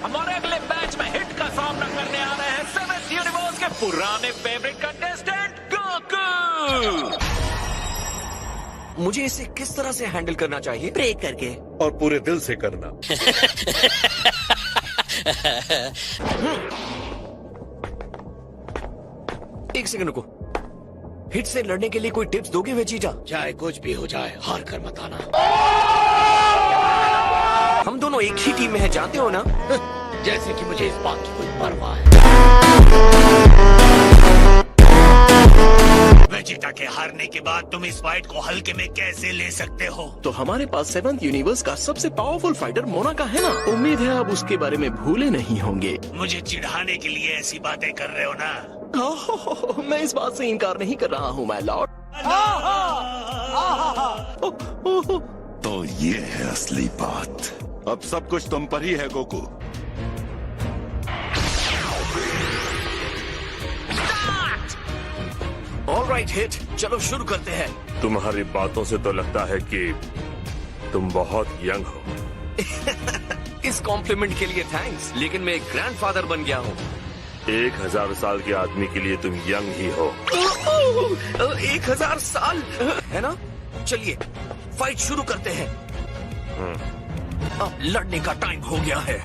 हमारे अगले मैच में हिट का सामना करने आ रहे हैं 7th यूनिवर्स के पुराने फेवरेट कंटेस्टेंट गोकू। मुझे इसे किस तरह से हैंडल करना चाहिए? प्रे करके और पूरे दिल से करना। एक सेकंड रुको। हिट से लड़ने के लिए कोई टिप्स दोगे वेजीटा? चाहे कुछ भी हो जाए, हार कर मत आना। हम दोनों एक ही टीम में हैं, जानते हो ना? जैसे कि मुझे इस बात की कोई परवाह है। वेजिटा के हारने के बाद तुम इस फाइट को हल्के में कैसे ले सकते हो? तो हमारे पास 7th यूनिवर्स का सबसे पावरफुल फाइटर मोना का है ना। उम्मीद है आप उसके बारे में भूले नहीं होंगे। मुझे चिढ़ाने के लिए ऐसी बातें कर रहे हो ना? मैं इस बात से इनकार नहीं कर रहा हूँ, माय लॉर्ड। तो ये है असली बात। अब सब कुछ तुम पर ही है गोकू। ऑलराइट हिट, चलो शुरू करते हैं। तुम्हारी बातों से तो लगता है कि तुम बहुत यंग हो। इस कॉम्प्लीमेंट के लिए थैंक्स, लेकिन मैं एक ग्रैंडफादर बन गया हूँ। 1000 साल के आदमी के लिए तुम यंग ही हो। 1000 साल है ना? चलिए फाइट शुरू करते हैं। अब लड़ने का टाइम हो गया है।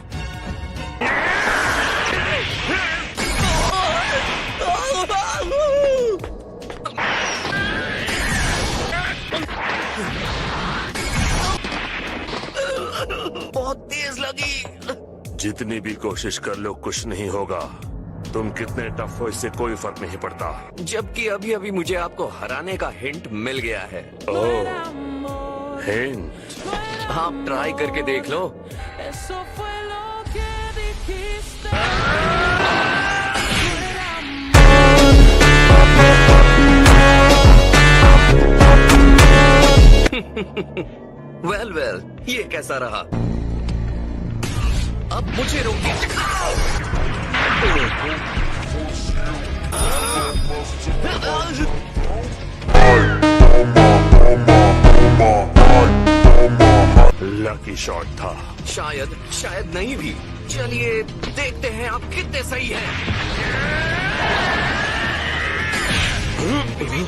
बहुत तेज लगी। जितनी भी कोशिश कर लो कुछ नहीं होगा। तुम कितने टफ हो इससे कोई फर्क नहीं पड़ता। जबकि अभी अभी मुझे आपको हराने का हिंट मिल गया है। ओह, हिंट। आप ट्राई करके देख लो। वेल, ये कैसा रहा? अब मुझे रोकिए। लकी शॉट था। शायद नहीं भी। चलिए देखते हैं आप कितने सही हैं।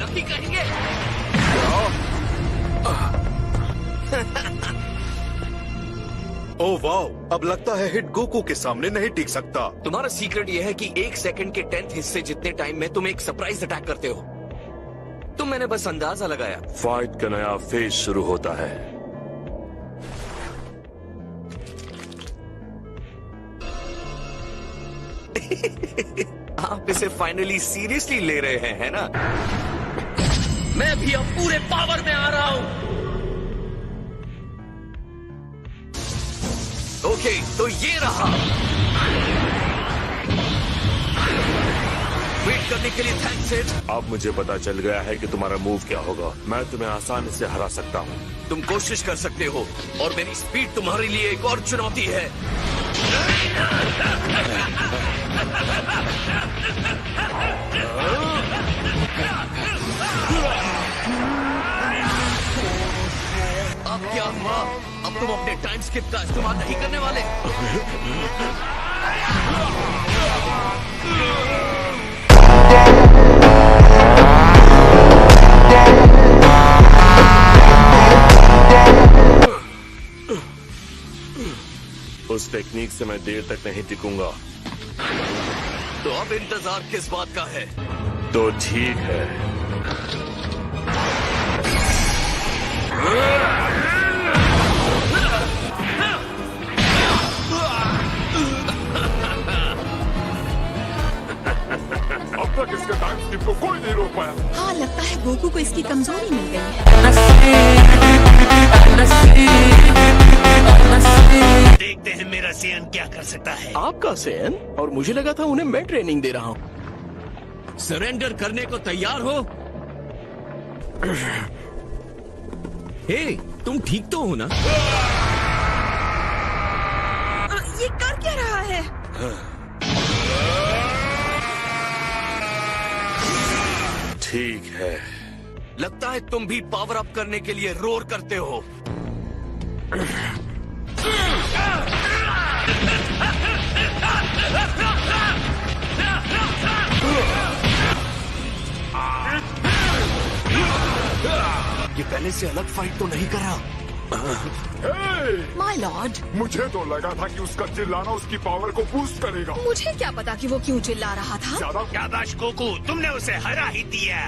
लकी कहेंगे। ओह वाओ, अब लगता है हिट गोकू के सामने नहीं टिक सकता। तुम्हारा सीक्रेट यह है कि 1 सेकंड के 10th हिस्से जितने टाइम में तुम एक सरप्राइज अटैक करते हो। तुम मैंने बस अंदाजा लगाया। फाइट का नया फेज शुरू होता है। आप इसे फाइनली सीरियसली ले रहे हैं, है ना? मैं भी अब पूरे पावर में आ रहा हूँ। ओके, तो ये रहा। वेट करने के लिए थैंक्स हिट। अब मुझे पता चल गया है कि तुम्हारा मूव क्या होगा। मैं तुम्हें आसानी से हरा सकता हूँ। तुम कोशिश कर सकते हो, और मेरी स्पीड तुम्हारे लिए एक और चुनौती है। अब क्या हुआ? अब तुम अपने टाइम स्किप का इस्तेमाल नहीं करने वाले? उस टेक्निक से मैं देर तक नहीं टिकूंगा। तो अब इंतजार किस बात का है? तो ठीक है। अब तक इसके टाइम स्किप को कोई नहीं रोक पाया। हाँ, लगता है गोकू को इसकी कमजोरी मिल गई है। देखते हैं मेरा सेन क्या कर सकता है। आपका सेन? और मुझे लगा था उन्हें मैं ट्रेनिंग दे रहा हूँ। सरेंडर करने को तैयार हो? हे, तुम ठीक तो हो ना? ये कर क्या रहा है? ठीक है। लगता है तुम भी पावर अप करने के लिए रोर करते हो। पहले से अलग फाइट तो नहीं करा? माय लॉर्ड, मुझे तो लगा था कि उसका चिल्लाना उसकी पावर को बूस्ट करेगा। मुझे क्या पता कि वो क्यों चिल्ला रहा था। ज्यादा शाबाश गोकू, तुमने उसे हरा ही दिया।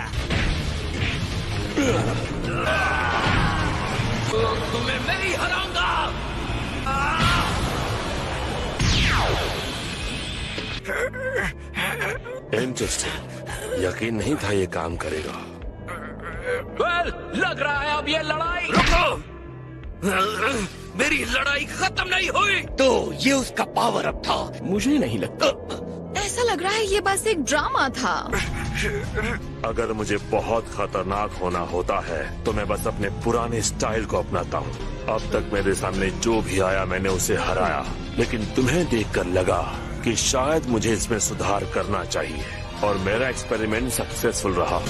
तुम्हें मैं ही हराऊंगा। इंटरेस्टिंग, यकीन नहीं था ये काम करेगा। वेल, लग रहा है अब ये लड़ाई। रुको, मेरी लड़ाई खत्म नहीं हुई। तो ये उसका पावर अप था। मुझे नहीं लगता। ऐसा लग रहा है ये बस एक ड्रामा था। अगर मुझे बहुत खतरनाक होना होता है तो मैं बस अपने पुराने स्टाइल को अपनाता हूँ। अब तक मेरे सामने जो भी आया मैंने उसे हराया, लेकिन तुम्हें देखकर लगा कि शायद मुझे इसमें सुधार करना चाहिए और मेरा एक्सपेरिमेंट सक्सेसफुल रहा।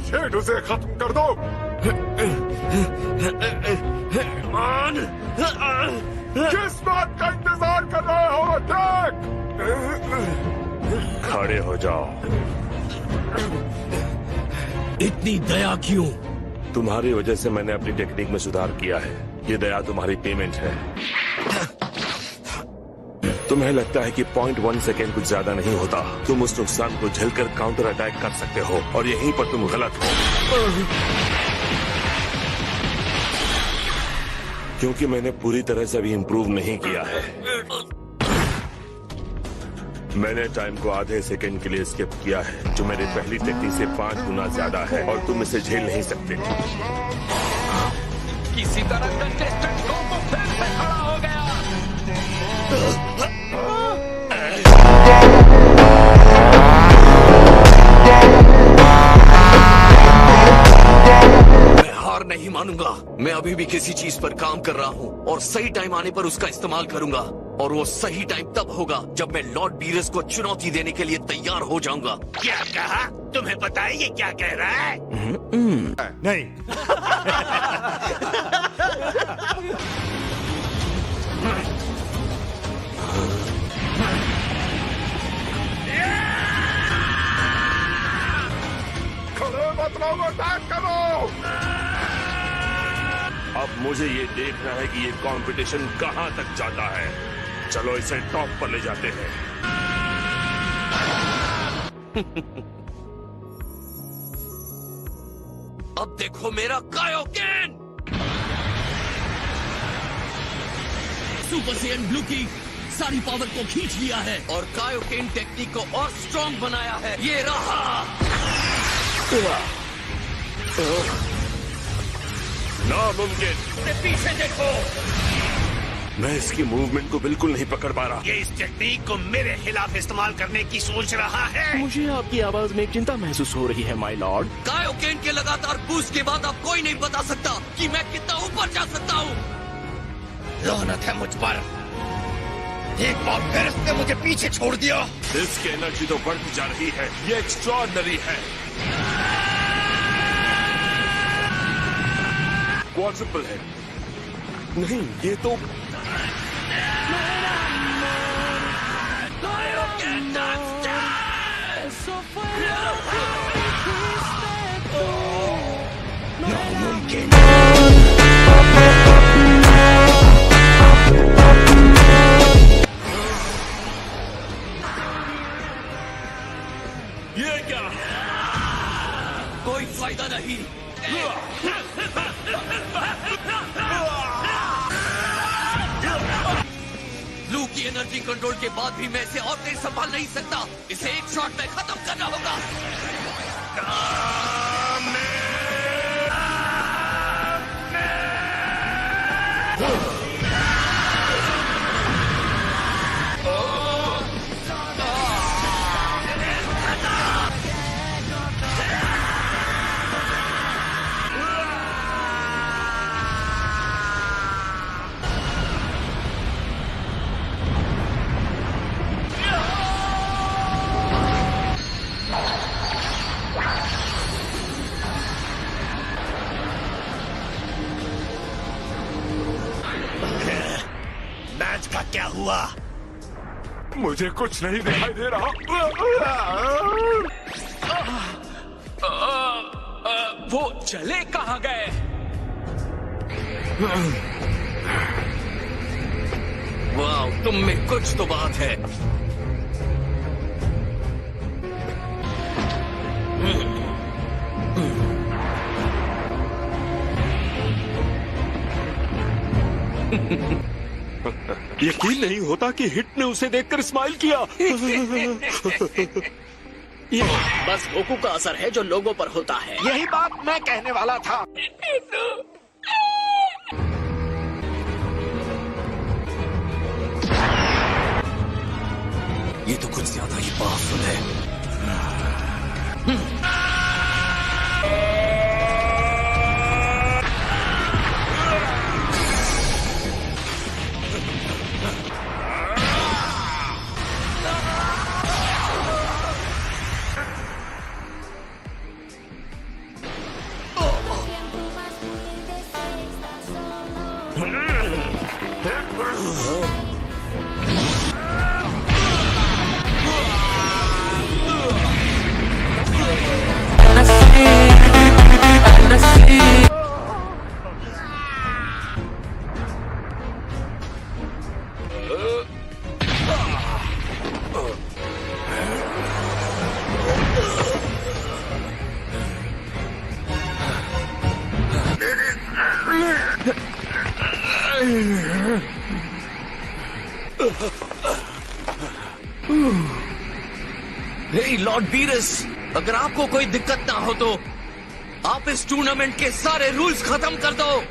शेड उसे खत्म कर दो। किस बात का इंतजार कर रहे हो? अटैक! खड़े हो जाओ। इतनी दया क्यों? तुम्हारी वजह से मैंने अपनी टेक्निक में सुधार किया है। ये दया तुम्हारी पेमेंट है। तुम्हें लगता है कि 0.1 सेकेंड कुछ ज्यादा नहीं होता। तुम उस नुकसान को झेलकर काउंटर अटैक कर सकते हो और यहीं पर तुम गलत हो, क्योंकि मैंने पूरी तरह से अभी इम्प्रूव नहीं किया है। मैंने टाइम को आधे सेकेंड के लिए स्किप किया है, जो मेरी पहली टेक्निक से 5 गुना ज्यादा है और तुम इसे झेल नहीं सकते। किसी तरह कंटेस्टेंट गोकू फिर से खड़ा हो गया। मैं हार नहीं मानूंगा। मैं अभी भी किसी चीज पर काम कर रहा हूँ और सही टाइम आने पर उसका इस्तेमाल करूंगा। और वो सही टाइम तब होगा जब मैं लॉर्ड बीरस को चुनौती देने के लिए तैयार हो जाऊंगा। क्या कहा? तुम्हें पता है ये क्या कह रहा है? नहीं। खड़े मत रहो, अटैक करो। अब मुझे ये देखना है कि ये कंपटीशन कहां तक जाता है। चलो इसे टॉप पर ले जाते हैं। अब देखो मेरा कायोकेन। सुपर सैयन ब्लू की सारी पावर को खींच लिया है और कायोकेन टेक्निक को और स्ट्रॉन्ग बनाया है। ये रहा। नामुमकिन। पीछे देखो। मैं इसकी मूवमेंट को बिल्कुल नहीं पकड़ पा रहा। ये इस टेक्निक को मेरे खिलाफ इस्तेमाल करने की सोच रहा है। मुझे आपकी आवाज में एक चिंता महसूस हो रही है माय लॉर्ड। कायोकेन के लगातार बूस्ट के बाद अब कोई नहीं बता सकता कि मैं कितना ऊपर जा सकता हूँ। लानत है मुझ पर। एक बार फिर इसने मुझे पीछे छोड़ दिया। इसकी एनर्जी तो बढ़ती जा रही है। ये एक्स्ट्रॉर्डिनरी है। क्वाड्रुपल है। नहीं, ये तो नामुमकिन। ये क्या? कोई फायदा नहीं। लू की एनर्जी कंट्रोल के बाद भी मैं इसे और तेज संभाल नहीं सकता। इसे एक शॉट में खत्म करना होगा। मैच का क्या हुआ? मुझे कुछ नहीं दिखाई दे रहा। वो चले कहाँ गए? वाह, तुम में कुछ तो बात है। यकीन नहीं होता कि हिट ने उसे देखकर स्माइल किया। ये बस गोकू का असर है जो लोगों पर होता है। यही बात मैं कहने वाला था। ये तो कुछ ज्यादा ही पावरफुल है। हे लॉर्ड बीरस, अगर आपको कोई दिक्कत ना हो तो आप इस टूर्नामेंट के सारे रूल्स खत्म कर दो।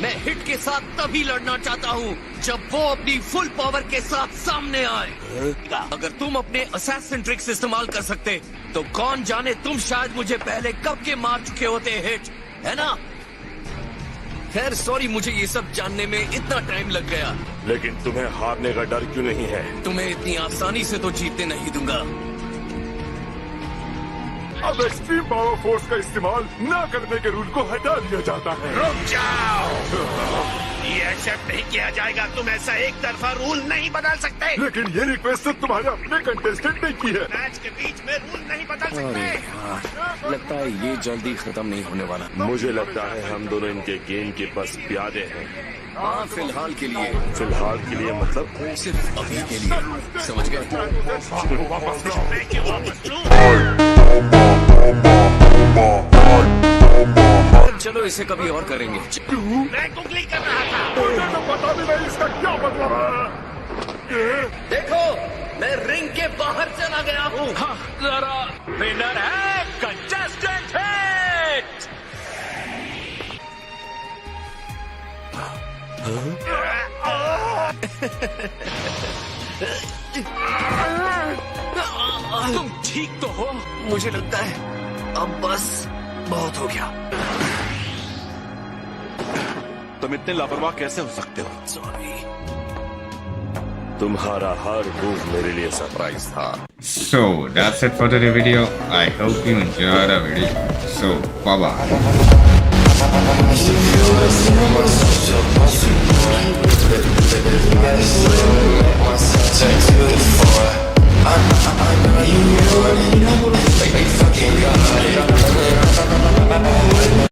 मैं हिट के साथ तभी लड़ना चाहता हूँ जब वो अपनी फुल पावर के साथ सामने आए। अगर तुम अपने असैसिन ट्रिक्स इस्तेमाल कर सकते तो कौन जाने तुम शायद मुझे पहले कब के मार चुके होते हिट, है ना? खैर सॉरी, मुझे ये सब जानने में इतना टाइम लग गया। लेकिन तुम्हें हारने का डर क्यों नहीं है? तुम्हें इतनी आसानी से तो जीतने नहीं दूंगा। अब एक्सट्रीम पावर फोर्स का इस्तेमाल न करने के रूल को हटा दिया जाता है। रुक जाओ, ये एक्सेप्ट नहीं किया जाएगा। तुम ऐसा एक तरफा रूल नहीं बदल सकते। लेकिन ये रिक्वेस्ट तो तुम्हारे अपने कंटेस्टेंट ने की है। मैच के बीच में रूल नहीं बदल सकते। लगता है ये जल्दी खत्म नहीं होने वाला। मुझे लगता है हम दोनों इनके गेम के बस प्यादे हैं। हाँ, फिलहाल के लिए। फिलहाल के लिए मतलब? सिर्फ अभी के लिए, समझ गए? मैं क्यों वापस लूं? चलो इसे कभी और करेंगे। मैं कुगली कर रहा था। मुझे तो पता भी नहीं इसका क्या मतलब है। देखो, मैं रिंग के बाहर चला गया हूँ। हाँ, जरा विनर है कंटेस्टेंट हिट। तुम ठीक तो हो? मुझे लगता है अब बस बहुत हो गया। तुम इतने लापरवाह कैसे हो सकते हो? सॉरी। तुम्हारा हर मूव मेरे लिए सरप्राइज था। So that's it for today's video. I hope you enjoyed the video. So bye bye.